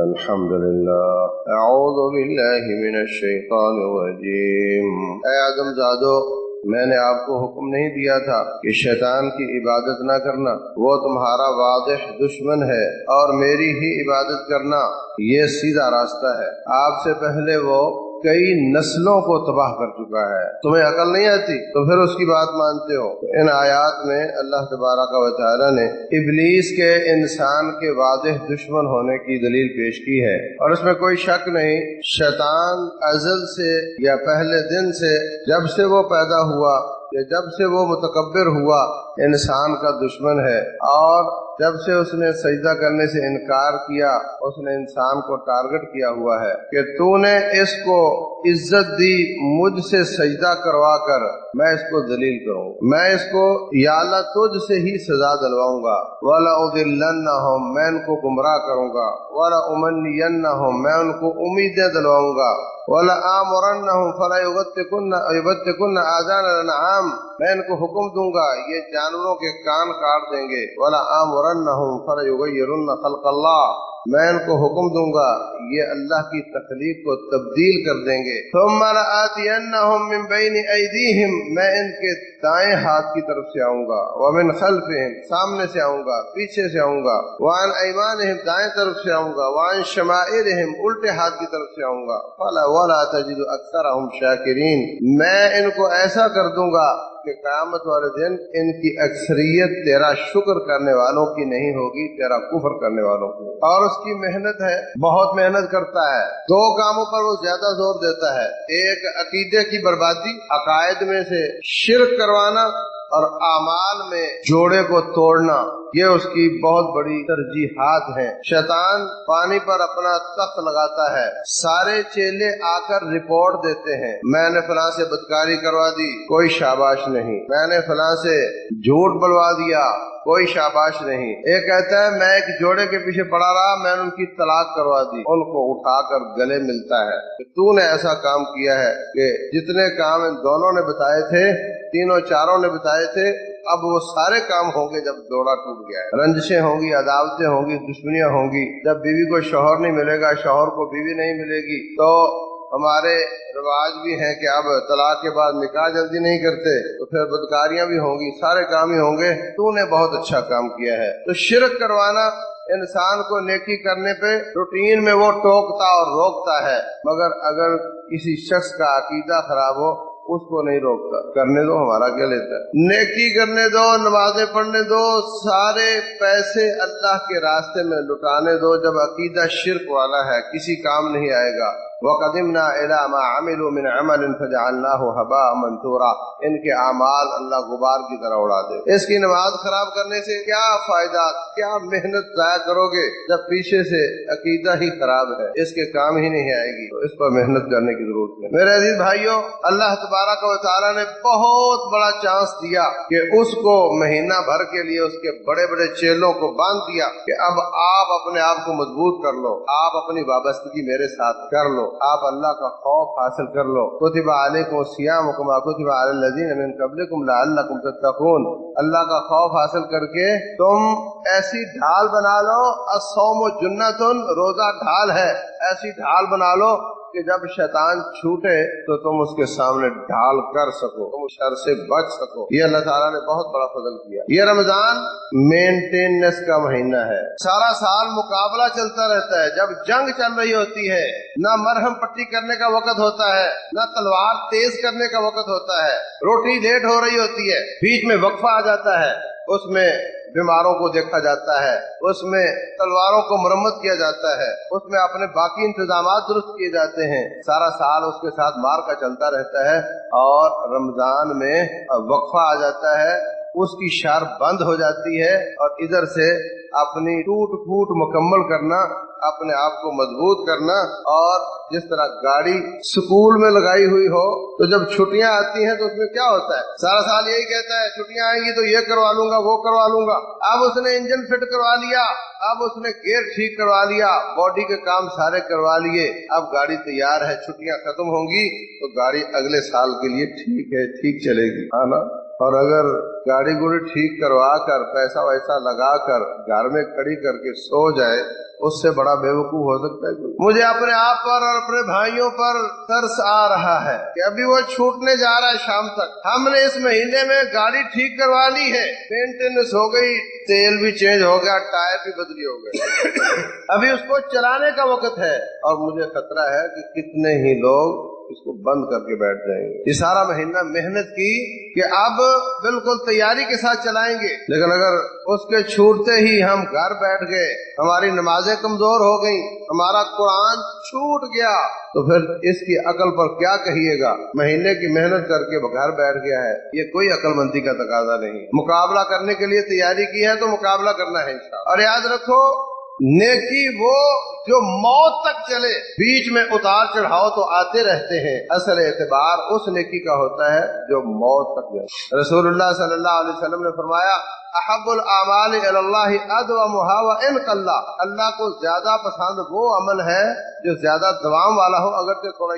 الحمد للہ اعوذ باللہ من الشیطان الرجیم۔ اے آدم زادو، میں نے آپ کو حکم نہیں دیا تھا کہ شیطان کی عبادت نہ کرنا، وہ تمہارا واضح دشمن ہے، اور میری ہی عبادت کرنا یہ سیدھا راستہ ہے۔ آپ سے پہلے وہ کئی نسلوں کو تباہ کر چکا ہے، تمہیں عقل نہیں آتی تو پھر اس کی بات مانتے ہو۔ ان آیات میں اللہ تبارک و تعالی نے ابلیس کے انسان کے واضح دشمن ہونے کی دلیل پیش کی ہے، اور اس میں کوئی شک نہیں، شیطان ازل سے یا پہلے دن سے، جب سے وہ پیدا ہوا یا جب سے وہ متکبر ہوا، انسان کا دشمن ہے، اور جب سے اس نے سجدہ کرنے سے انکار کیا، اس نے انسان کو ٹارگٹ کیا ہوا ہے کہ تو نے اس کو عزت دی، مجھ سے سجدہ کروا کر میں اس کو ذلیل کروں، میں اس کو یا اللہ تجھ سے ہی سزا دلواؤں گا، وَلَأُضِلَّنَّهُمْ، میں ان کو گمراہ کروں گا، وَلَأُمَنِّيَنَّهُمْ، میں ان کو امیدیں دلواؤں گا، وَلَآمُرَنَّهُمْ فَلَيُبَتِّكُنَّ آذَانَ الْأَنْعَامِ، میں ان کو حکم دوں گا یہ جانوروں کے کان کاٹ دیں گے، وَلَآمُرَنَّهُمْ فَلَيُغَيِّرُنَّ خَلْقَ اللَّهِ، میں ان کو حکم دوں گا یہ اللہ کی تخلیق کو تبدیل کر دیں گے، ثُمَّ لَآتِيَنَّهُمْ مِنْ بَيْنِ أَيْدِيهِمْ، میں ان کے دائیں ہاتھ کی طرف سے آؤں گا، وَمِنْ خَلْفِهِمْ، سامنے سے آؤں گا، پیچھے سے آؤں گا، وَعَنْ أَيْمَانِهِمْ، دائیں طرف سے آؤں گا، وَعَنْ شَمَائِلِهِمْ، الٹے ہاتھ کی طرف سے آؤں گا، وَلَا تَجِدُ أَكْثَرَهُمْ شَاكِرِينَ، میں ان کو ایسا کر دوں گا کہ قیامت والے دن ان کی اکثریت تیرا شکر کرنے والوں کی نہیں ہوگی، تیرا کفر کرنے والوں کی۔ اور اس کی محنت ہے، بہت محنت کرتا ہے، دو کاموں پر وہ زیادہ زور دیتا ہے، ایک عقیدے کی بربادی، عقائد میں سے شرک کروانا، اور اعمال میں جوڑے کو توڑنا، یہ اس کی بہت بڑی ترجیحات ہیں۔ شیطان پانی پر اپنا تخت لگاتا ہے، سارے چیلے آ کر رپورٹ دیتے ہیں، میں نے فلاں سے بدکاری کروا دی، کوئی شاباش نہیں، میں نے فلاں سے جھوٹ بلوا دیا، کوئی شاباش نہیں۔ ایک کہتا ہے میں ایک جوڑے کے پیچھے پڑا رہا، میں نے ان کی طلاق کروا دی، ان کو اٹھا کر گلے ملتا ہے کہ تو نے ایسا کام کیا ہے کہ جتنے کام ان دونوں نے بتائے تھے، تینوں چاروں نے بتائے تھے، اب وہ سارے کام ہوں گے جب جوڑا ٹوٹ گیا ہے، رنجشیں ہوں گی، عداوتیں ہوں گی، دشمنیاں ہوں گی، جب بیوی کو شوہر نہیں ملے گا، شوہر کو بیوی نہیں ملے گی، تو ہمارے رواج بھی ہیں کہ اب طلاق کے بعد نکاح جلدی نہیں کرتے، تو پھر بدکاریاں بھی ہوں گی، سارے کام ہی ہوں گے، تو نے بہت اچھا کام کیا ہے۔ تو شرک کروانا انسان کو نیکی کرنے پہ روٹین میں وہ ٹوکتا اور روکتا ہے، مگر اگر کسی شخص کا عقیدہ خراب ہو اس کو نہیں روکتا، کرنے دو، ہمارا کیا لیتا ہے، نیکی کرنے دو، نمازیں پڑھنے دو، سارے پیسے اللہ کے راستے میں لٹانے دو، جب عقیدہ شرک والا ہے کسی کام نہیں آئے گا۔ وَقَدِمْنَا إِلَىٰ مَا عَمِلُوا مِنْ عَمَلٍ فَجَعَلْنَاهُ هَبَاءً مَنثُورًا، ان کے اعمال اللہ غبار کی طرح اڑا دے۔ اس کی نماز خراب کرنے سے کیا فائدہ، کیا محنت ضائع کرو گے جب پیچھے سے عقیدہ ہی خراب ہے، اس کے کام ہی نہیں آئے گی، تو اس پر محنت کرنے کی ضرورت ہے۔ میرے عزیز بھائیوں، اللہ تبارک و تعالیٰ نے بہت بڑا چانس دیا کہ اس کو مہینہ بھر کے لیے اس کے بڑے بڑے چیلوں کو باندھ دیا کہ اب آپ اپنے آپ کو مضبوط کر لو، آپ اپنی وابستگی میرے ساتھ کر لو، آپ اللہ کا خوف حاصل کر لو، کتب علیکم الصیام کما کتب علی الذین من قبلکم لعلکم تتقون، اللہ کا خوف حاصل کر کے تم ایسی ڈھال بنا لو، الصوم جنۃ، روزہ ڈھال ہے، ایسی ڈھال بنا لو کہ جب شیطان چھوٹے تو تم اس کے سامنے ڈھال کر سکو، تم شر سے بچ سکو۔ یہ اللہ تعالیٰ نے بہت بڑا فضل کیا۔ یہ رمضان مینٹیننس کا مہینہ ہے، سارا سال مقابلہ چلتا رہتا ہے، جب جنگ چل رہی ہوتی ہے نہ مرہم پٹی کرنے کا وقت ہوتا ہے، نہ تلوار تیز کرنے کا وقت ہوتا ہے، روٹی لیٹ ہو رہی ہوتی ہے، بیچ میں وقفہ آ جاتا ہے، اس میں بیماروں کو دیکھا جاتا ہے، اس میں تلواروں کو مرمت کیا جاتا ہے، اس میں اپنے باقی انتظامات درست کیے جاتے ہیں، سارا سال اس کے ساتھ مار کا چلتا رہتا ہے، اور رمضان میں وقفہ آ جاتا ہے، اس کی شار بند ہو جاتی ہے، اور ادھر سے اپنی ٹوٹ پھوٹ مکمل کرنا، اپنے آپ کو مضبوط کرنا، اور جس طرح گاڑی سکول میں لگائی ہوئی ہو تو جب چھٹیاں آتی ہیں تو اس میں کیا ہوتا ہے، سارا سال یہی کہتا ہے چھٹیاں آئیں گی تو یہ کروا لوں گا، وہ کروا لوں گا، اب اس نے انجن فٹ کروا لیا، अब उसने गियर ठीक करवा लिया, बॉडी के काम सारे करवा लिए, अब गाड़ी तैयार है, छुट्टियां खत्म होंगी तो गाड़ी अगले साल के लिए ठीक है, ठीक चलेगी, है ना। और अगर गाड़ी गुड़ी ठीक करवा कर पैसा वैसा लगा कर घर में खड़ी करके सो जाए, उससे बड़ा बेवकूफ हो सकता है कोई। मुझे अपने आप पर और अपने भाइयों पर तरस आ रहा है कि अभी वो छूटने जा रहा है शाम तक, हमने इस महीने में गाड़ी ठीक करवा ली है, मेंटेनेंस हो गई, तेल भी चेंज हो गया, टायर भी बदली हो गए अभी उसको चलाने का वक्त है, और मुझे खतरा है कि कितने ही लोग इसको बंद करके बैठ जाएंगे। ये सारा महीना मेहनत की कि अब बिल्कुल तैयारी के साथ चलाएंगे, लेकिन अगर उसके छूटते ही हम घर बैठ गए, हमारी नमाजें कमजोर हो गई, हमारा कुरान छूट गया, तो फिर इसकी अकल पर क्या कहिएगा। महीने की मेहनत करके घर बैठ गया है, ये कोई अकलमंदी का तकाजा नहीं। मुकाबला करने के लिए तैयारी की है तो मुकाबला करना है इंशाअल्लाह। और याद रखो, नेकी वो जो मौत तक चले, बीच में उतार चढ़ाव तो आते रहते हैं, असल एतबार उस नेकी का होता है जो मौत तक जाए। रसूलुल्लाह सल्लल्लाहु अलैहि वसल्लम ने फरमाया, अहब्बुल आमाल इलल्लाहि अदवमुहा व इन कल्ला, अल्लाह को ज्यादा पसंद वो अमल है जो ज्यादा दवाम वाला हो, अगर तो थोड़ा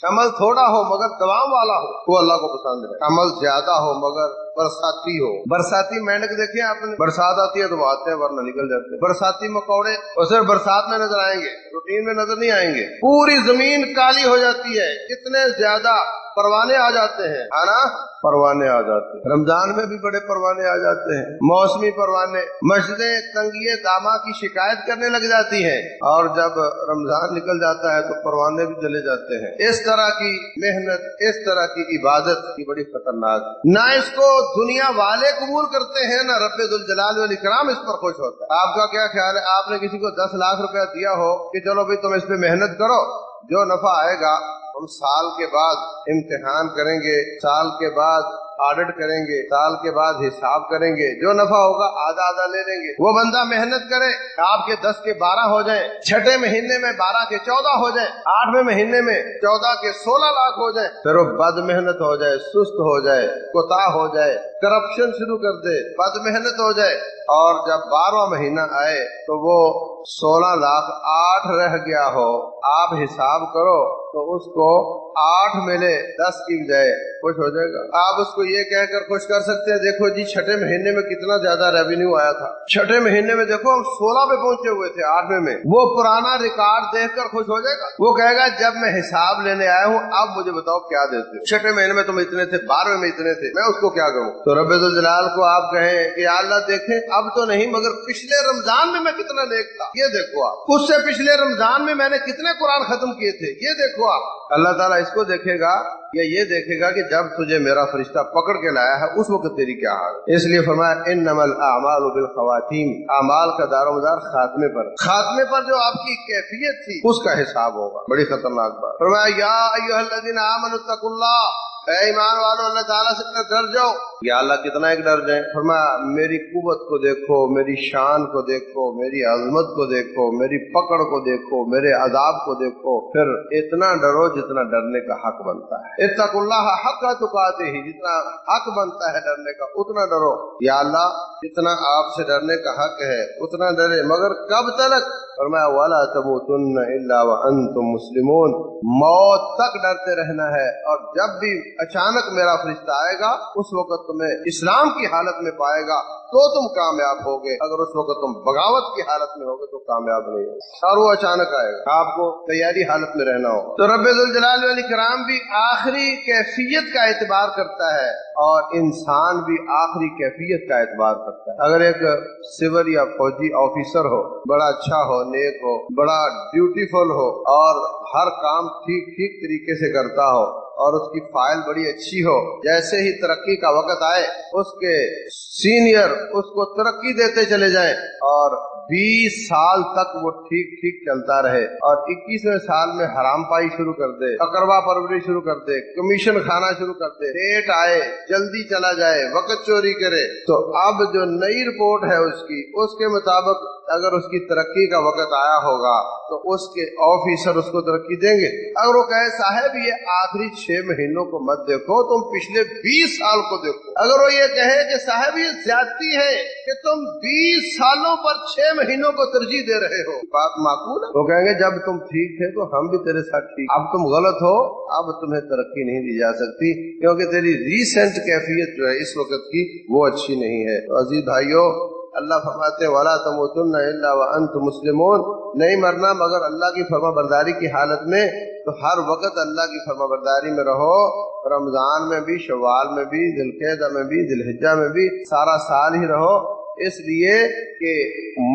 अमल थोड़ा हो मगर दवाम वाला हो, वो अल्लाह को पसंद है। अमल ज्यादा हो मगर बरसाती हो, बरसाती मेंढक देखे आपने, बरसात आती है तो वो आते हैं वरना निकल जाते हैं। बरसाती मकौड़े और सिर्फ बरसात में नजर आएंगे, रूटीन में नजर नहीं आएंगे। पूरी जमीन काली हो जाती है, कितने ज्यादा परवाने आ जाते हैं, है ना, परवाने आ जाते हैं। रमजान में भी बड़े परवाने आ जाते हैं, मौसमी परवाने। मस्जिदें तंगिए दामा की शिकायत करने लग जाती हैं, और जब रमजान निकल जाता है तो परवाने भी चले जाते हैं। इस तरह की मेहनत, इस तरह की इबादत की बड़ी खतरनाक, ना इसको दुनिया वाले कबूल करते हैं, ना रब्बे दुल जलाल वल इकराम इस पर खुश होता है। आपका क्या ख्याल है, आपने किसी को 10 लाख रुपया दिया हो कि चलो भाई तुम इस पे मेहनत करो, जो नफा आएगा हम साल के बाद इम्तिहान करेंगे, साल के बाद ऑडिट करेंगे, साल के बाद हिसाब करेंगे, जो नफा होगा आधा आधा ले लेंगे। वो बंदा मेहनत करे, आपके 10 के 12 हो जाए, छठे महीने में 12 के 14 हो जाए, 8वें महीने में 14 के 16 लाख हो जाए, फिर वो बद मेहनत हो जाए, सुस्त हो जाए, कोताह हो जाए, करप्शन शुरू कर दे, बद मेहनत हो जाए, और जब 12वां महीना आए तो वो 16 लाख 8 रह गया हो, आप हिसाब करो तो उसको 8 मिले 10 की बजाय, खुश हो जाएगा। आप उसको ये कहकर खुश कर सकते हैं, देखो जी छठे महीने में कितना ज्यादा रेवेन्यू आया था, छठे महीने में देखो हम 16 पे पहुंचे हुए थे, 8वें में। वो पुराना रिकॉर्ड देखकर खुश हो जाएगा। वो कहेगा जब मैं हिसाब लेने आया हूँ, अब मुझे बताओ क्या देते हो, छठे महीने में तुम इतने थे, 12वें में इतने थे, मैं उसको क्या करूँ। तो रब्बे दुल जलाल को आप कहें कि अल्लाह देखे अब तो नहीं मगर पिछले रमजान में मैं कितना नेक था, ये देखो आप, उससे पिछले रमजान में मैंने कितने कुरान खत्म किए थे, ये देखो आप। अल्लाह ताला इसको देखेगा या ये देखेगा कि जब तुझे मेरा फरिश्ता पकड़ के लाया है उस वक्त तेरी क्या हाल। इसलिए फरमाया इन्नमल आमालु बिल खवातीम, अमाल का दारोमदार खात्मे पर, खात्मे पर जो आपकी कैफियत थी उसका हिसाब होगा। बड़ी खतरनाक बात। फरमाया या अय्युहल्लज़ीना आमनु तकुल्लाह, ऐ ईमान वालों अल्लाह ताला से डर जाओ। या अल्लाह कितना एक डर जाए। फरमाया मेरी कुव्वत को देखो, मेरी शान को देखो, मेरी अजमत को देखो, मेरी पकड़ को देखो, मेरे अजाब को देखो, फिर इतना डरो जितना डरने का हक बनता है। इत्तकुल्लाह हक़्क़ तुक़ातिही, जितना हक बनता है डरने का उतना डरो। या अल्लाह जितना आपसे डरने का हक है उतना डरे, मगर कब तक। फरमाया वला तमूतुन्न इल्ला व अंतुम मुस्लिमून, मौत तक डरते रहना है, और जब भी अचानक मेरा फरिश्ता आएगा उस वक्त तुम्हें इस्लाम की हालत में पाएगा तो तुम कामयाब होगे, अगर उस वक्त तुम बगावत की हालत में होगे तो कामयाब नहीं होगे। और वो अचानक आएगा, आपको तैयारी हालत में रहना होगा। तो रब्बे जुल जलाल वल इकराम भी आखिरी कैफियत का एतबार करता है और इंसान भी आखिरी कैफियत का एतबार करता है। अगर एक सिविल या फौजी ऑफिसर हो, बड़ा अच्छा हो, नेक हो, बड़ा ब्यूटीफुल हो और हर काम ठीक ठीक तरीके से करता हो और उसकी फाइल बड़ी अच्छी हो, जैसे ही तरक्की का वक्त आए उसके सीनियर उसको तरक्की देते चले जाएं और 20 साल तक वो ठीक ठीक चलता रहे और 21वें साल में हराम पाई शुरू कर दे, अकरवा परवरी शुरू कर दे, कमीशन खाना शुरू कर दे, लेट आए, जल्दी चला जाए, वक्त चोरी करे, तो अब जो नई रिपोर्ट है उसके मुताबिक अगर उसकी तरक्की का वक्त आया होगा तो उसके ऑफिसर उसको तरक्की देंगे। अगर वो कहे साहब ये आखिरी 6 महीनों को मत देखो, तुम पिछले 20 साल को देखो। अगर वो ये कहे कि साहब ये ज्यादती है कि तुम 20 सालों पर 6 महीनों को तरजीह दे रहे हो, बात माकूल है? वो कहेंगे जब तुम ठीक थे तो हम भी तेरे साथ ठीक, अब तुम गलत हो, अब तुम्हें तरक्की नहीं दी जा सकती क्योंकि तेरी रीसेंट कैफियत जो है इस वक्त की वो अच्छी नहीं है। तो अजीज भाइयों, अल्लाह फरमाते वला तमूतुन्ना इल्ला व अंतुम मुस्लिमून, नहीं मरना मगर अल्लाह की फरमाबरदारी की हालत में। तो हर वक्त अल्लाह की फरमाबरदारी में रहो, रमजान में भी, शव्वाल में भी, ज़िलक़अदा में भी, ज़िलहिज्जा में भी, सारा साल ही रहो, इसलिए कि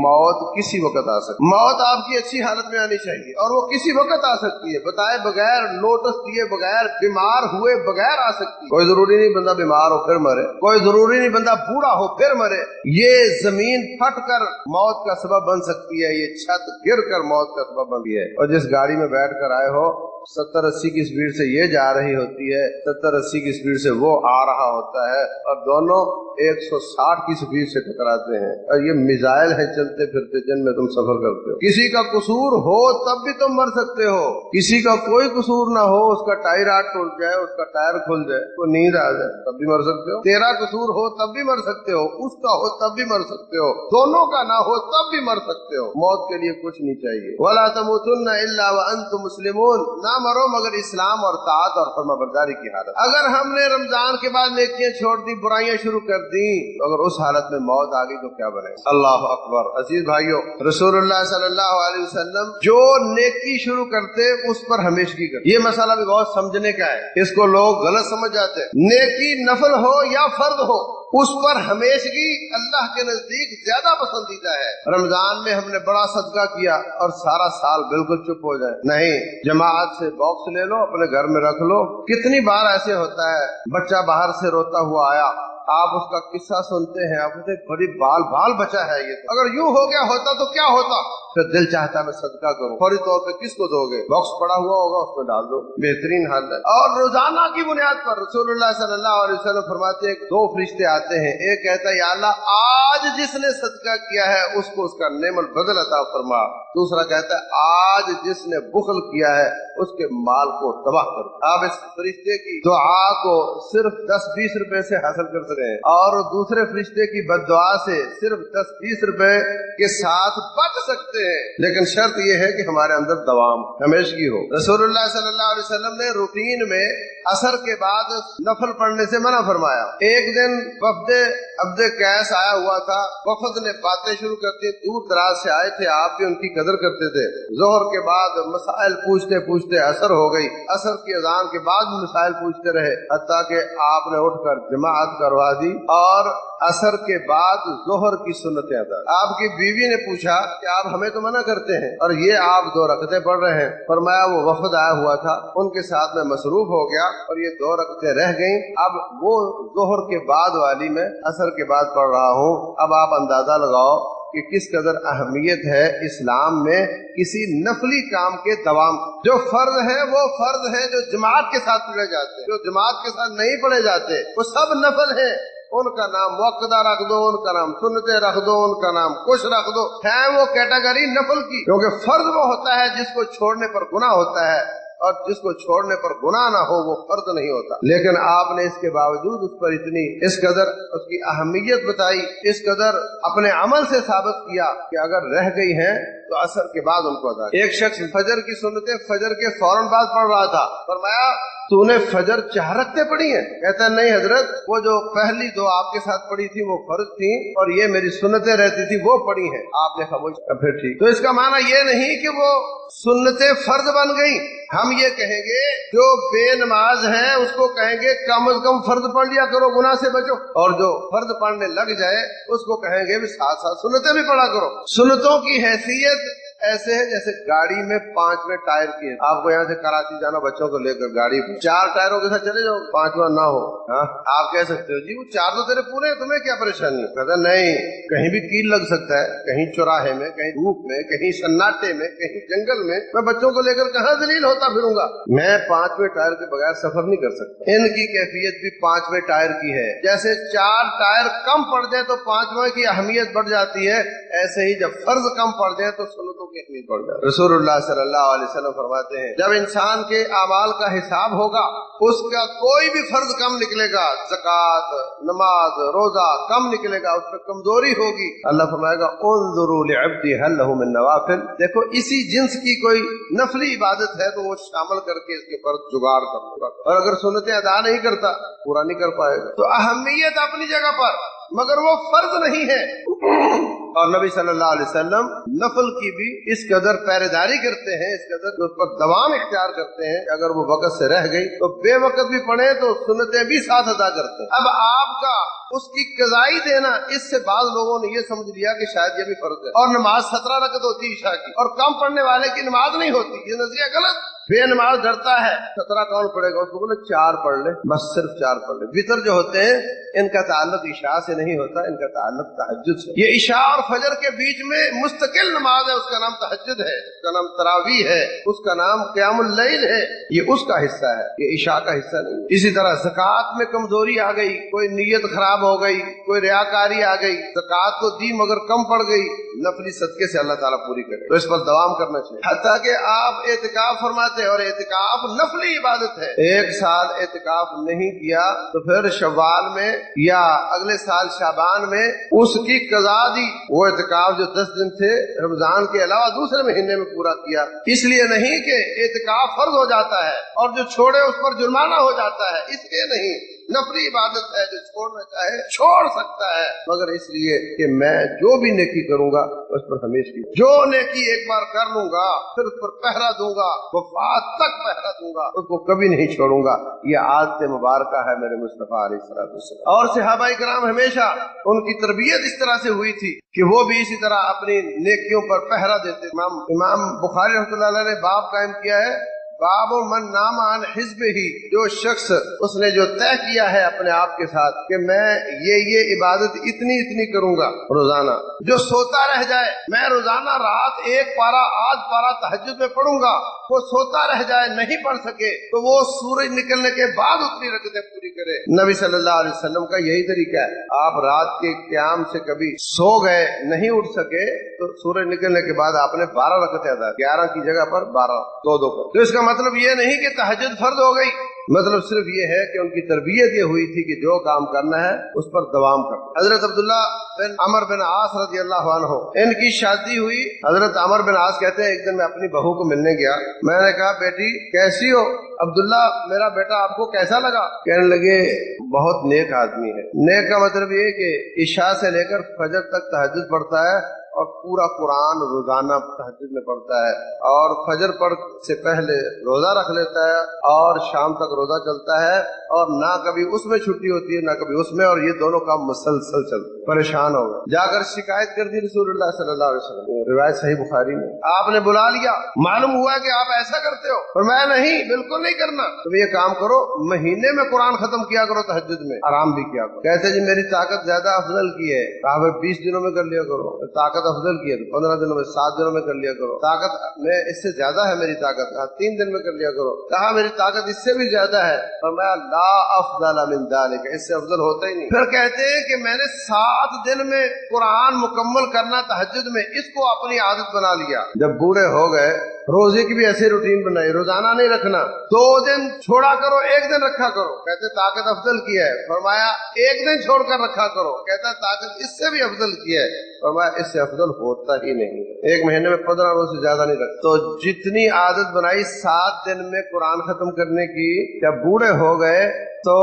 मौत किसी वक्त आ सकती है। मौत आपकी अच्छी हालत में आनी चाहिए और वो किसी वक्त आ सकती है, बताए बगैर, नोटिस दिए बगैर, बीमार हुए बगैर आ सकती है। कोई जरूरी नहीं बंदा बीमार हो फिर मरे, कोई जरूरी नहीं बंदा बूढ़ा हो फिर मरे। ये जमीन फट कर मौत का सबब बन सकती है, ये छत गिर कर मौत का सबब बनती है। और जिस गाड़ी में बैठ कर आए हो 70-80 की स्पीड से ये जा रही होती है, 70-80 की स्पीड से वो आ रहा होता है और दोनों 160 की स्पीड से टकराते हैं। और ये मिसाइल है चलते फिरते जिनमें तुम सफर करते हो। किसी का कसूर हो तब भी तुम मर सकते हो, किसी का कोई कसूर ना हो, उसका टायर आट टूट जाए, उसका टायर खुल जाए, तो नींद आ जाए, तब भी मर सकते हो। तेरा कसूर हो तब भी मर सकते हो, उसका हो तब भी मर सकते हो, दोनों का ना हो तब भी मर सकते हो। मौत के लिए कुछ नहीं चाहिए। वला तमूतुन्ना इल्ला व अंतुम मुस्लिमून, ना मरो मगर इस्लाम और ताअत और फरमाबरदारी की हालत। अगर हमने रमजान के बाद नेकियां छोड़ दी, बुराइयां शुरू कर दी, तो अगर उस हालत में मौत आ गई तो क्या बनेगा? अल्लाह अकबर। अजीज भाइयों, रसूलुल्लाह सल्लल्लाहु अलैहि वसल्लम जो नेकी शुरू करते उस पर हमेशगी करते। ये मसाला भी बहुत समझने का है, इसको लोग गलत समझ जाते हैं। नेकी नफल हो या फर्द हो, उस पर हमेशगी अल्लाह के नजदीक ज्यादा पसंदीदा है। रमजान में हमने बड़ा सदका किया और सारा साल बिल्कुल चुप हो जाए, नहीं, जमात से बॉक्स ले लो, अपने घर में रख लो। कितनी बार ऐसे होता है, बच्चा बाहर से रोता हुआ आया, आप उसका किस्सा सुनते हैं, आप कहते बड़ी बाल बाल बचा है ये, अगर यूं हो गया होता तो क्या होता? फिर दिल चाहता मैं सदका करूं, फौरी तौर पे किसको दोगे? बॉक्स पड़ा हुआ होगा उसमें डाल दो, बेहतरीन हाल है। और रोजाना की बुनियाद पर रसूलुल्लाह सल्लल्लाहु अलैहि वसल्लम फरमाते हैं 2 फरिश्ते आते हैं, एक कहता है या अल्लाह आज जिसने सदका किया है उसको उसका नेमल बदल अता फरमा, दूसरा कहता है आज जिसने बुखल किया है उसके माल को तबाह कर। आप इस फरिश्ते की दुआ को सिर्फ 10-20 रुपए से हासिल कर सकते हैं और दूसरे फरिश्ते की बद्दुआ से सिर्फ 10-20 रुपए के साथ बच सकते हैं, लेकिन शर्त यह है कि हमारे अंदर दवाम हमेशगी हो। रसूलुल्लाह सल्लल्लाहु अलैहि वसल्लम ने रूटीन में असर के बाद नफल पढ़ने से मना फरमाया। एक दिन वफद अब्द कैस आया हुआ था, वफद ने बातें शुरू कर दी, दूर दराज से आए थे, आप भी उनकी कदर करते थे। जोहर के बाद मसाइल पूछते पूछते असर हो गई, असर की अजान के बाद भी मसाइल पूछते रहे, हत्ता कि आपने उठकर जमात करवा दी और असर के बाद जोहर की सुन्नतें अदा। आपकी बीवी ने पूछा कि आप हमें तो मना करते हैं और ये आप 2 रकतें पढ़ रहे हैं। फरमाया वो वफद आया हुआ था, उनके साथ में मसरूफ हो गया और ये 2 रकतें रह गईं, अब वो जोहर के बाद वाली में असर के बाद पढ़ रहा हूँ। अब आप अंदाजा लगाओ कि किस कदर अहमियत है इस्लाम में किसी नफली काम के दवाम। जो फर्ज है वो फर्ज है जो जमात के साथ पढ़े जाते हैं, जो जमात के साथ नहीं पढ़े जाते वो सब नफल है। उनका नाम मुअक्कदा रख दो, उनका नाम सुन्नते रख दो, उनका नाम कुछ रख दो, है वो कैटेगरी नफल की। क्योंकि फर्ज वो होता है जिसको छोड़ने पर गुनाह होता है और जिसको छोड़ने पर गुनाह ना हो वो फर्ज नहीं होता। लेकिन आपने इसके बावजूद उस पर इतनी इस कदर उसकी अहमियत बताई, इस कदर अपने अमल से साबित किया कि अगर रह गई हैं तो असर के बाद उनको अदा। एक शख्स फजर की सुन्नतें फजर के फौरन बाद पढ़ रहा था, फरमाया तूने फजर 4 रकतें पढ़ी हैं? कहता है नहीं हजरत, वो जो पहली 2 आपके साथ पढ़ी थी वो फर्ज थी और ये मेरी सुन्नतें रहती थी वो पढ़ी हैं। आपने खामोश। फिर ठीक, तो इसका माना ये नहीं कि वो सुन्नतें फर्ज बन गई। हम ये कहेंगे जो बेनमाज है उसको कहेंगे कम से कम फर्ज पढ़ लिया करो, गुनाह से बचो, और जो फर्ज पढ़ने लग जाए उसको कहेंगे भी साथ साथ सुन्नतें भी पढ़ा करो। सुन्नतों की हैसियत ऐसे है जैसे गाड़ी में 5वें टायर की है। आपको यहाँ से कराची जाना बच्चों को लेकर गाड़ी में 4 टायरों के साथ चले जाओ, 5वां ना हो। हाँ, आप कह सकते हो जी वो 4 तो तेरे पूरे हैं, तुम्हें क्या परेशानी? कहता नहीं, कहीं भी कील लग सकता है, कहीं चौराहे में, कहीं धूप में, कहीं सन्नाटे में, कहीं जंगल में, मैं बच्चों को लेकर कहाँ दलील होता फिरूंगा? मैं 5वें टायर के बगैर सफर नहीं कर सकता। इनकी कैफियत भी 5वें टायर की है। जैसे 4 टायर कम पड़ जाए तो 5वां की अहमियत बढ़ जाती है, ऐसे ही जब फर्ज कम पड़ जाए तो सुन्नतों की अहमियत बढ़ जाती है। रसूलुल्लाह सल्लल्लाहु अलैहि वसल्लम फरमाते हैं, जब इंसान के अमाल का हिसाब होगा, उसका कोई भी फर्ज कम निकलेगा, ज़कात, नमाज, रोजा कम निकलेगा, उस पर कमजोरी होगी, अल्लाह फरमाएगा उन्ज़ुरू लिअब्दी हल लहू मिन नवाफिल, देखो इसी जिन्स की कोई नफली इबादत है तो वो शामिल करके इसके पर जुगाड़ कर लूंगा। और अगर सुन्नतें अदा नहीं करता, पूरा नहीं कर पाएगा। तो अहमियत अपनी जगह पर, मगर वो फर्ज नहीं है। और नबी सल्लल्लाहु अलैहि वसल्लम नफल की भी इस कदर पहरेदारी करते हैं, इस कदर उस पर दवाम इख्तियार करते हैं, अगर वो वक़्त से रह गई तो बेवक़्त भी पढ़े तो सुन्नतें भी साथ अदा करते हैं। अब आपका उसकी कज़ाई देना, इससे बाद लोगों ने ये समझ लिया कि शायद ये भी फर्ज है। और नमाज 17 रकअत होती है ईशा की, और कम पढ़ने वाले की नमाज नहीं होती, ये नजरिया गलत। बेनमाज डरता है 17 कौन पढ़ेगा, उसको बोले 4 पढ़ ले, बस सिर्फ 4 पढ़ ले। वितर जो होते हैं इनका ताल्लुक इशा से नहीं होता, इनका ताल्लुक तहज्जुद से। ये इशा और फजर के बीच में मुस्तकिल नमाज है, उसका नाम तहज्जुद है, उसका नाम तरावी है, उसका नाम क़यामुल लैल है, ये उसका हिस्सा है, ये इशा का हिस्सा नहीं। इसी तरह ज़कात में कमजोरी आ गई, कोई नीयत खराब हो गई, कोई रियाकारी आ गई, ज़कात को दी मगर कम पड़ गई, नफली सदके से अल्लाह ताला पूरी करे, तो इस पर दवाम करना चाहिए। हत्ता कि आप एतिकाफ फरमाते, और एतिकाफ नफली इबादत है। 1 साल एतिकाफ नहीं किया तो फिर शव्वाल में या अगले साल शाबान में उसकी कज़ा दी। वो एतिकाफ जो 10 दिन थे रमजान के अलावा दूसरे महीने में पूरा किया, इसलिए नहीं कि एतिकाफ फर्ज हो जाता है और जो छोड़े उस पर जुर्माना हो जाता है, इसलिए नहीं। नफली इबादत है, जो छोड़ना चाहे छोड़ सकता है, मगर इसलिए कि मैं जो भी नेकी करूंगा उस पर हमेशा, जो नेकी एक बार कर लूंगा फिर उस पर पहरा दूंगा, वफात तक पहरा दूंगा, उसको कभी नहीं छोड़ूंगा। ये आदत मुबारक है मेरे मुस्तफा अलैहिस्सलातु वस्सलाम। और सहाबाए किराम हमेशा उनकी तरबियत इस तरह से हुई थी कि वो भी इसी तरह अपनी नेकियों पर पहरा देते। इमाम बुखारी रहमतुल्लाह अलैह ने बाब कायम किया है, बाबो मन नाम अन हिज़्ब ही, जो शख्स उसने जो तय किया है अपने आप के साथ कि मैं ये इबादत इतनी इतनी करूंगा रोजाना, जो सोता रह जाए, मैं रोजाना रात 1 पारा आध पारा तहज्जुद में पढ़ूंगा, वो सोता रह जाए नहीं पढ़ सके तो वो सूरज निकलने के बाद उतनी रकतें पूरी करे। नबी सल्लल्लाहु अलैहि वसल्लम का यही तरीका है। आप रात के क़याम से कभी सो गए, नहीं उठ सके, तो सूरज निकलने के बाद आपने 12 रकतें अदा, 11 की जगह पर 12, 2-2 कर। तो इसका मतलब ये नहीं कि तहज्जुद फर्ज हो गई, मतलब सिर्फ ये है कि उनकी तरबियत ये हुई थी कि जो काम करना है उस पर दवाम करना। हजरत अब्दुल्ला बिन अमर बिन आस रज़ियल्लाहु अन्हु, इनकी शादी हुई। हजरत अमर बिन आस कहते हैं, एक दिन मैं अपनी बहू को मिलने गया, मैंने कहा बेटी कैसी हो? अब्दुल्ला मेरा बेटा आपको कैसा लगा? कहने लगे बहुत नेक आदमी है। नेक का मतलब ये कि इशा से लेकर फजर तक तहज्जुद पढ़ता है और पूरा कुरान रोजाना तहज्जुद में पढ़ता है, और फजर पढ़ से पहले रोजा रख लेता है और शाम तक रोजा चलता है, और ना कभी उसमें छुट्टी होती है ना कभी उसमें, और ये दोनों काम मुसलसल चलते। परेशान हो गए, जाकर शिकायत कर दी रसूलुल्लाह सल्लल्लाहु अलैहि वसल्लम। रिवायत सही बुखारी में। आपने बुला लिया, मालूम हुआ कि आप ऐसा करते हो, और मैं नहीं, बिल्कुल नहीं करना। तो ये काम करो, महीने में कुरान खत्म किया करो, तहज्जुद में आराम भी किया करो। कहते जी मेरी ताकत ज्यादा अफजल की है, कहा 20 दिनों में कर लिया करो। ताकत अफजल की है तो 15 दिनों में, 7 दिनों में कर लिया करो। ताकत में इससे ज्यादा है मेरी ताकत, 3 दिन में कर लिया करो। कहा मेरी ताकत इससे भी ज्यादा है, और मैं ला अफजल मिन ज़ालिक, इससे अफजल होता ही नहीं। फिर कहते हैं कि मैंने 7 दिन में कुरान मुकम्मल करना तहज्जुद में, इसको अपनी आदत बना लिया। जब बूढ़े हो गए, रोजे की भी ऐसे रूटीन बनाई, रोजाना नहीं रखना, 2 दिन छोड़ा करो, 1 दिन रखा करो। कहते ताकत अफजल की है, फरमाया 1 दिन छोड़कर रखा करो। कहता ताकत इससे भी अफजल की है, फरमाया इससे अफजल होता ही नहीं। 1 महीने में 15 रोज से ज्यादा नहीं रखता। तो जितनी आदत बनाई 7 दिन में कुरान खत्म करने की, जब बूढ़े हो गए तो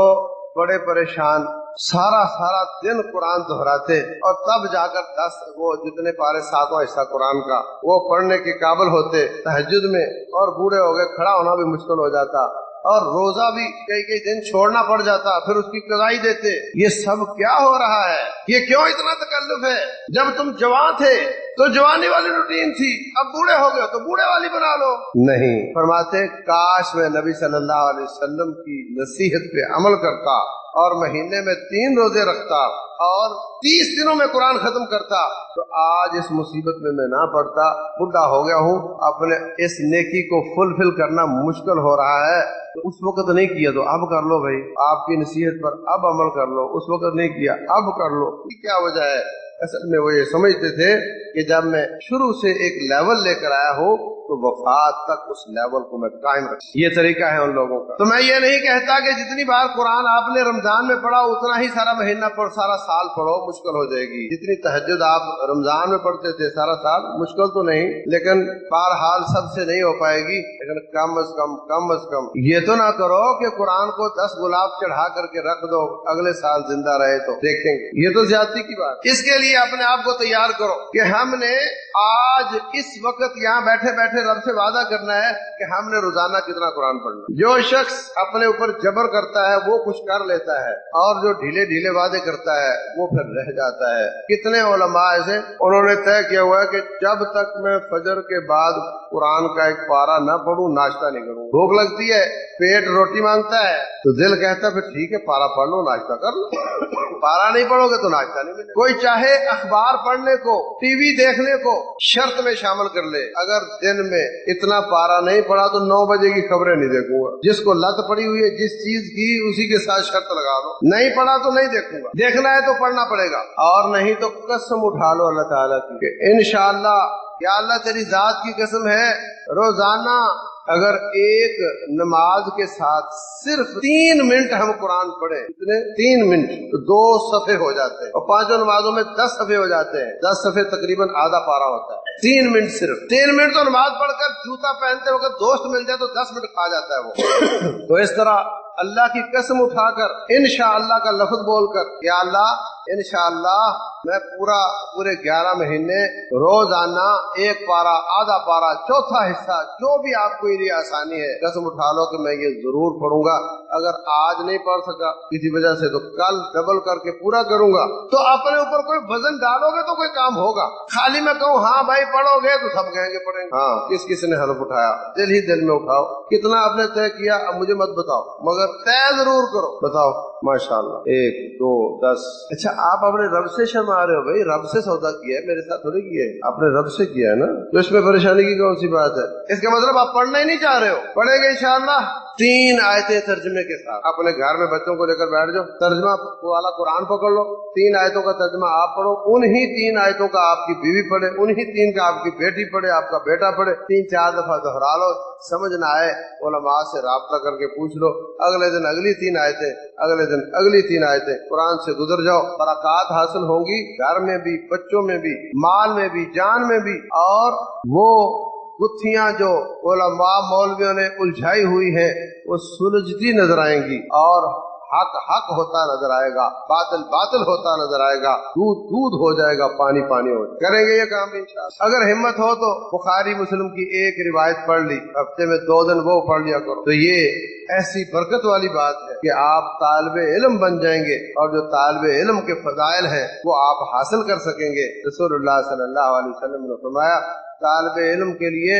बड़े परेशान, सारा दिन कुरान दोहराते, और तब जाकर 10 वो जितने पारे 7वां हिस्सा कुरान का वो पढ़ने के काबिल होते तहज्जुद में। और बूढ़े हो गए, खड़ा होना भी मुश्किल हो जाता, और रोजा भी कई दिन छोड़ना पड़ जाता, फिर उसकी कज़ाई देते। ये सब क्या हो रहा है? ये क्यों इतना तकल्लुफ है? जब तुम जवान थे तो जवानी वाली रूटीन थी, अब बूढ़े हो गए तो बूढ़े वाली बना लो। नहीं, फरमाते काश मैं नबी सल्लल्लाहु अलैहि वसल्लम की नसीहत पे अमल करता और महीने में 3 रोजे रखता और 30 दिनों में कुरान खत्म करता तो आज इस मुसीबत में मैं ना पड़ता। बुढ़ा हो गया हूँ, अपने इस नेकी को फुलफिल करना मुश्किल हो रहा है, तो उस वक्त नहीं किया तो अब कर लो भाई, आपकी नसीहत पर अब अमल कर लो। उस वक्त नहीं किया अब कर लो, क्या वजह है? असल में वो ये समझते थे कि जब मैं शुरू से एक लेवल लेकर आया हूँ तो वफात तक उस लेवल को मैं कायम रख। ये तरीका है उन लोगों का। तो मैं ये नहीं कहता कि जितनी बार कुरान आपने रमजान में पढ़ा उतना ही सारा महीना पढ़ो, सारा साल पढ़ो, मुश्किल हो जाएगी। जितनी तहज्जुद आप रमजान में पढ़ते थे सारा साल, मुश्किल तो नहीं, लेकिन बहरहाल सबसे नहीं हो पाएगी, लेकिन कम अज कम ये तो ना करो कि कुरान को 10 गुलाब चढ़ा करके रख दो, अगले साल जिंदा रहे तो देखेंगे। ये तो ज्यादती की बात। इसके लिए अपने आप को तैयार करो कि हमने आज इस वक्त यहाँ बैठे बैठे रब से वादा करना है कि हमने रोजाना कितना कुरान पढ़ना। जो शख्स अपने ऊपर जबर करता है वो कुछ कर लेता है, और जो ढीले ढीले वादे करता है वो फिर रह जाता है। कितने उलमा ऐसे उन्होंने तय किया हुआ है कि जब तक मैं फजर के बाद कुरान का एक पारा न पढ़ूं नाश्ता नहीं करूं। भूख लगती है, पेट रोटी मांगता है, तो दिल कहता फिर ठीक है पारा पढ़ लो, नाश्ता कर लो। पारा नहीं पढ़ोगे तो नाश्ता नहीं मिलेगा। कोई चाहे अखबार पढ़ने को, टीवी देखने को शर्त में शामिल कर ले, अगर दिन में इतना पारा नहीं पढ़ा तो 9 बजे की खबरें नहीं देखूंगा। जिसको लत पड़ी हुई है जिस चीज की, उसी के साथ शर्त लगा लो, नहीं पढ़ा तो नहीं देखूंगा। देखना है तो पढ़ना पड़ेगा, और नहीं तो कसम उठा लो अल्लाह ताला की, इंशाअल्लाह या अल्लाह तेरी जात की कसम है, रोजाना अगर एक नमाज के साथ सिर्फ 3 मिनट हम कुरान पढ़े, कितने 3 मिनट, तो 2 सफ़े हो जाते हैं, और 5 नमाजों में 10 सफ़े हो जाते हैं। 10 सफ़े तकरीबन आधा पारा होता है। 3 मिनट, सिर्फ 3 मिनट तो नमाज पढ़कर जूता पहनते वक्त दोस्त मिल जाए तो 10 मिनट खा जाता है वो। तो इस तरह अल्लाह की कसम उठाकर इंशाअल्लाह का लफ्ज बोलकर, या अल्लाह इंशाअल्लाह मैं पूरे 11 महीने रोजाना 1 पारा, आधा पारा, चौथा हिस्सा, जो भी आपको मेरी आसानी है, कसम उठा लो कि मैं ये जरूर पढ़ूंगा। अगर आज नहीं पढ़ सका किसी वजह से तो कल डबल करके पूरा करूंगा। तो अपने ऊपर कोई वजन डालोगे तो कोई काम होगा। खाली मैं कहूँ हाँ भाई पढ़ोगे तो सब कहेंगे पढ़ेंगे। हाँ, किस ने हल्फ उठाया? दिल ही दिल में उठाओ। कितना आपने तय किया अब मुझे मत बताओ, मगर तय जरूर करो। बताओ माशाअल्लाह, 1 2 10। अच्छा, आप अपने रब से शर्मा रहे हो? भाई रब से सौदा किया है, मेरे साथ थोड़ी किया है, आपने रब से किया है ना, तो इसमें परेशानी की कौन सी बात है? इसका मतलब आप पढ़ना ही नहीं चाह रहे हो। पढ़ेंगे इंशाअल्लाह 3 आयतें तर्जुमे के साथ। अपने घर में बच्चों को लेकर बैठ जाओ, तर्जुमा वाला कुरान पकड़ लो, 3 आयतों का तर्जुमा आप पढ़ो, उन्हीं 3 आयतों का आपकी बीवी पढ़े, उन्हीं 3 का आपकी बेटी पढ़े, आपका बेटा पढ़े, 3-4 दफा दोहरा लो। समझ ना आए उलमा से राब्ता करके पूछ लो, अगले दिन अगली 3 आयतें, अगले दिन अगली 3 आयतें, कुरान से गुजर जाओ। बरकत हासिल होंगी, घर में भी, बच्चों में भी, माल में भी, जान में भी। और वो गुत्थियां जो उलमा मौलवियों ने उलझाई हुई है वो सुलझती नजर आएंगी, और हक हक होता नजर आएगा, बातिल बातिल होता नजर आएगा, दूध दूध हो जाएगा, पानी पानी हो जाएगा। करेंगे ये काम इंशाअल्लाह। अगर हिम्मत हो तो बुखारी मुस्लिम की एक रिवायत पढ़ ली, हफ्ते में 2 दिन वो पढ़ लिया करो, तो ये ऐसी बरकत वाली बात है कि आप तालिबे इल्म बन जाएंगे, और जो तालिबे इल्म के फजाइल हैं वो आप हासिल कर सकेंगे। रसूलुल्लाह सल्लल्लाहु अलैहि वसल्लम ने फरमाया, तालिबे इल्म के लिए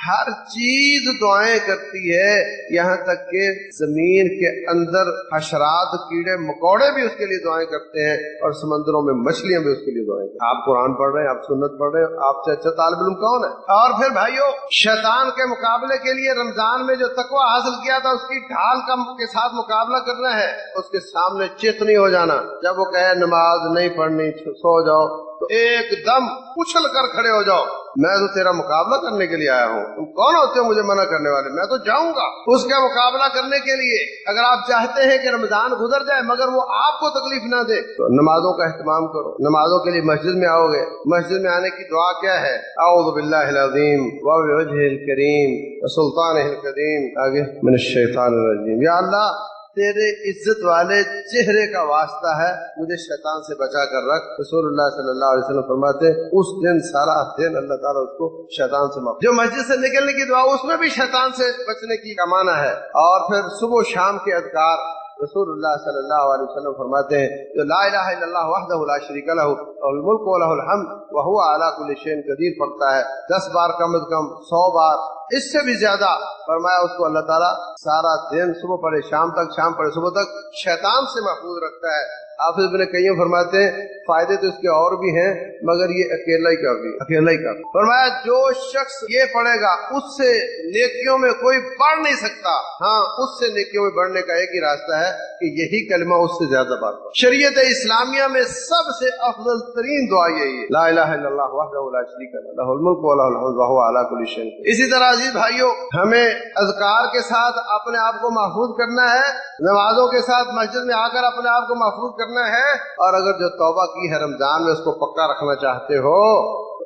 हर चीज दुआएं करती है, यहाँ तक कि जमीन के अंदर हशरात, कीड़े मकोड़े भी उसके लिए दुआएं करते हैं, और समंदरों में मछलियां भी उसके लिए दुआएं करती हैं। आप कुरान पढ़ रहे हैं, आप सुन्नत पढ़ रहे हैं, आपसे अच्छा तालिब इल्म कौन है? और फिर भाइयों, शैतान के मुकाबले के लिए रमजान में जो तकवा हासिल किया था उसकी ढाल के साथ मुकाबला करना है। उसके सामने चित नहीं हो जाना। जब वो कहे नमाज नहीं पढ़नी, सो जाओ, तो एकदम उछल कर खड़े हो जाओ, मैं तो तेरा मुकाबला करने के लिए आया हूँ। तुम कौन होते हो मुझे मना करने वाले? मैं तो जाऊंगा उसका मुकाबला करने के लिए। अगर आप चाहते हैं कि रमजान गुजर जाए मगर वो आपको तकलीफ ना दे, तो नमाजों का एहतमाम करो। नमाजों के लिए मस्जिद में आओगे, मस्जिद में आने की दुआ क्या है? औज़ु बिल्लाहिल अज़ीम व बिवजहिल करीम व सुल्तानिहिल क़दीम, आगे मिनश शैतानिर रजीम। या अल्लाह, तेरे इज्जत वाले चेहरे का वास्ता है, मुझे शैतान से बचा कर रख। रसूलुल्लाह सल्लल्लाहु अलैहि वसल्लम फरमाते, उस दिन सारा दिन अल्लाह ताला उसको शैतान से माफ। जो मस्जिद से निकलने की दुआ, उसमें भी शैतान से बचने की कमाना है। और फिर सुबह शाम के अज़कार, रसूलुल्लाह सल्लल्लाहु अलैहि वसल्लम फरमाते हैं, जो ला इलाहा इल्लल्लाह वहदहु ला शरीका लहु लहुल मुल्कु व लहुल हम्द वहुवा अला कुल्लि शैइन कदीर पढ़ता है 10 बार कम से कम 100 बार, इससे भी ज्यादा, फरमाया उसको अल्लाह ताला सारा दिन सुबह पढ़े शाम तक, शाम पढ़े सुबह तक, शैतान से महफूज रखता है। हाफिज इब्न कय्यम फरमाते हैं फायदे तो इसके और भी हैं मगर ये अकेला ही काफी। फरमाया जो शख्स ये पढ़ेगा उससे नेकियों में कोई बढ़ नहीं सकता। हाँ, उससे नेकियों में बढ़ने का एक ही रास्ता है कि यही कलमा उससे ज्यादा बात। शरीयत इस्लामिया में सबसे अफजल तरीन दुआ यही है, ला इलाहा इल्लल्लाह वहदहु ला शरीका लहु लहुल मुल्कु व लहुल हम्दु व हुवा अला कुल्लि शैइन क़दीर। इसी तरह अजीज भाइयों, हमें अज़कार के साथ अपने आप को महफूज करना है, नमाजों के साथ मस्जिद में आकर अपने आप को महफूज करना है, और अगर जो तौबा की है रमजान में उसको पक्का रखना चाहते हो,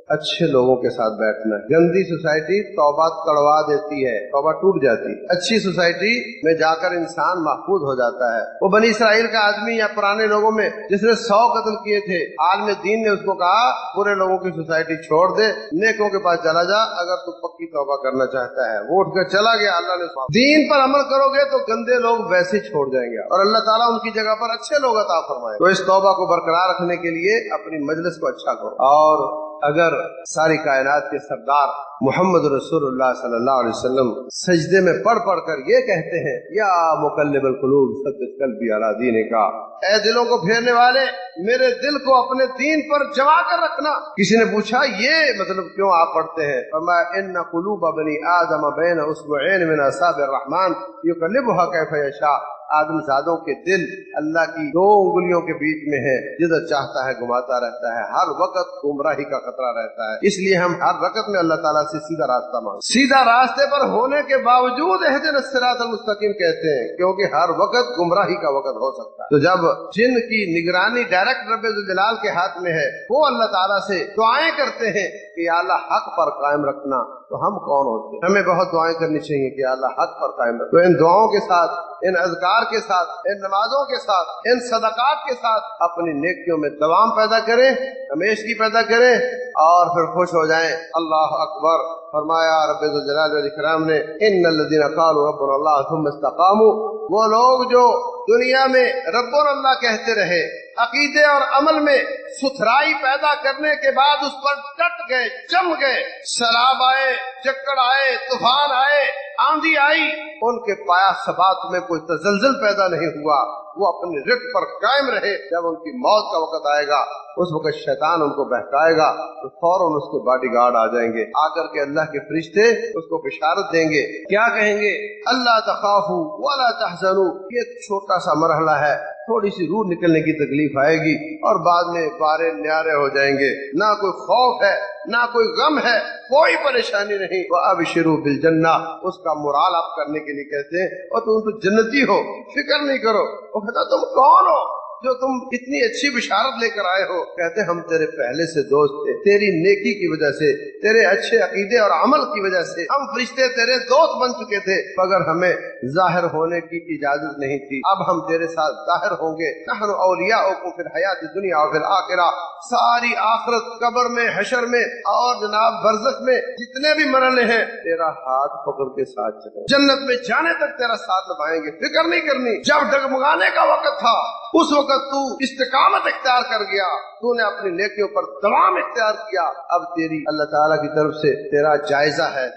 अच्छे लोगों के साथ बैठना है। गंदी सोसाइटी तौबा तड़वा देती है, तौबा टूट जाती है। अच्छी सोसाइटी में जाकर इंसान महफूज हो जाता है। वो बनी इसराइल का आदमी या पुराने लोगों में जिसने 100 कत्ल किए थे, आलिम दीन ने उसको कहा बुरे लोगों की सोसाइटी छोड़ दे, नेकों के पास चला जा, अगर तू पक्की तौबा करना चाहता है। वो उठकर चला गया। अल्लाह ने दीन पर अमल करोगे तो गंदे लोग वैसे छोड़ जाएंगे और अल्लाह ताला उनकी जगह पर अच्छे लोग अता फरमाए। तो इस तौबा को बरकरार रखने के लिए अपनी मजलिस को अच्छा करो। और अगर सारी कायनात के सरदार मोहम्मद रसूलुल्लाह सल्लल्लाहु अलैहि वसल्लम सजदे में पढ़ पढ़ कर ये कहते हैं, या मुकल्लिबल कुलूब सब्बित कल्बी अला दीनिका, ऐ दिलों को फेरने वाले मेरे दिल को अपने दीन पर जमा कर रखना। किसी ने पूछा ये मतलब क्यों आप पढ़ते हैं? फरमाया इन्ना कुलूब बनी आदम बैन उसबुऐन मिन असाबिर रहमान युकल्लिबुहा कैफ यशा। आदमजादों के दिल अल्लाह की 2 उंगलियों के बीच में है, जिधर चाहता है घुमाता रहता है, हर वक्त गुमराही का खतरा रहता है। इसलिए हम हर वक्त में अल्लाह ताला से सीधा रास्ता मांगते। सीधा रास्ते पर होने के बावजूद इहदिनस सिरातल मुस्तकीम कहते हैं, क्योंकि हर वक्त गुमराही का वक्त हो सकता है। तो जब जिनकी निगरानी डायरेक्ट रब्बे जुल जलाल के हाथ में है, वो अल्लाह ताला से दुआएं करते हैं कि अल्लाह हक पर कायम रखना, तो हम कौन होते हैं? हमें बहुत दुआएं करनी चाहिए कि अल्लाह हक पर कायम रखे। तो इन दुआओं के साथ, इन अज़कार के साथ, इन नमाजों के साथ, इन सदकात के साथ अपनी नेकियों में दवाम पैदा करें, हमेशगी पैदा करें और फिर खुश हो जाएं। अल्लाह अकबर। फरमाया रब्बे जुल जलाल वल इकराम ने, इन्नल लज़ीना क़ालू रब्बुना अल्लाह सुम्मा इस्तक़ामू, वो लोग जो दुनिया में रब्बुना अल्लाह कहते रहे, अकीदे और अमल में सुथराई पैदा करने के बाद उस पर डट गए, जम गए, सैलाब आए, चक्कर आए, तूफान आए, आंधी आई, उनके पाया सबात में कोई तजल्जुल पैदा नहीं हुआ, वो अपने रिक पर कायम रहे। जब उनकी मौत का वक्त आएगा, उस वक्त शैतान उनको बहकाएगा तो फौरन उसके बॉडीगार्ड आ जाएंगे, आकर के अल्लाह के फरिश्ते उसको बिशारत देंगे। क्या कहेंगे? अल्लाह तखाफू वला तहज़नू। ये छोटा सा मरहला है, थोड़ी सी रूह निकलने की तकलीफ आएगी और बाद में पारे न्यारे हो जाएंगे। ना कोई खौफ है, ना कोई गम है, कोई परेशानी नहीं। वह अबशिरू बिल जन्ना, उसका मुराल आप करने के लिए कहते हैं, और तुम तो जन्नती हो, फिक्र नहीं करो। वो कहता तुम कौन हो जो तुम इतनी अच्छी बिशारत लेकर आए हो? कहते हम तेरे पहले से दोस्त थे, तेरी नेकी की वजह से, तेरे अच्छे अकीदे और अमल की वजह से हम फरिश्ते तेरे दोस्त बन चुके थे, मगर हमें जाहिर होने की इजाजत नहीं थी। अब हम तेरे साथ जाहिर होंगे। नहनु औलियाउकुम फिल हयातिद दुनिया व फिल आखिरह। सारी आखिरत, कब्र में, हशर में और जनाब बरज़ख में जितने भी मरहले हैं, तेरा हाथ पकड़ के साथ चले, जन्नत में जाने तक तेरा साथ निभाएंगे, फिक्र नहीं करनी। जब डगमगाने का वक्त था, उस वक्त तू इस्तिकामत इख्तियार कर गया, तूने अपनी नेकियों पर दवाम इख्तियार किया। अब तेरी अल्लाह ताला की तरफ से तेरा जायजा है,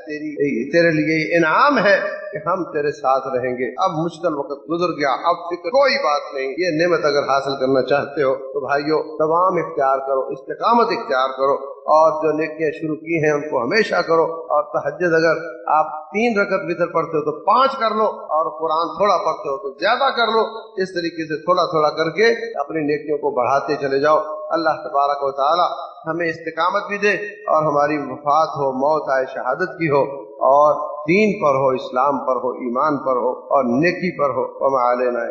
तेरे लिए इनाम है कि हम तेरे साथ रहेंगे। अब मुश्किल वक्त गुजर गया, अब फिक्र कोई बात नहीं। ये नेमत अगर हासिल करना चाहते हो तो भाइयों दवाम इख्तियार करो, इस्तिकामत इख्तियार करो, और जो नेकियां शुरू की हैं उनको हमेशा करो। और तहज्जुद अगर आप 3 रकत वितर पढ़ते हो तो 5 कर लो, और कुरान थोड़ा पढ़ते हो तो ज्यादा कर लो। इस तरीके से थोड़ा थोड़ा करके अपनी नेकियों को बढ़ाते चले जाओ। अल्लाह तबारक व तआला हमें इस्तिकामत भी दे और हमारी वफात हो, मौत आए शहादत की हो, और दीन पर हो, इस्लाम पर हो, ईमान पर हो और नेकी पर हो। वमा अलैना।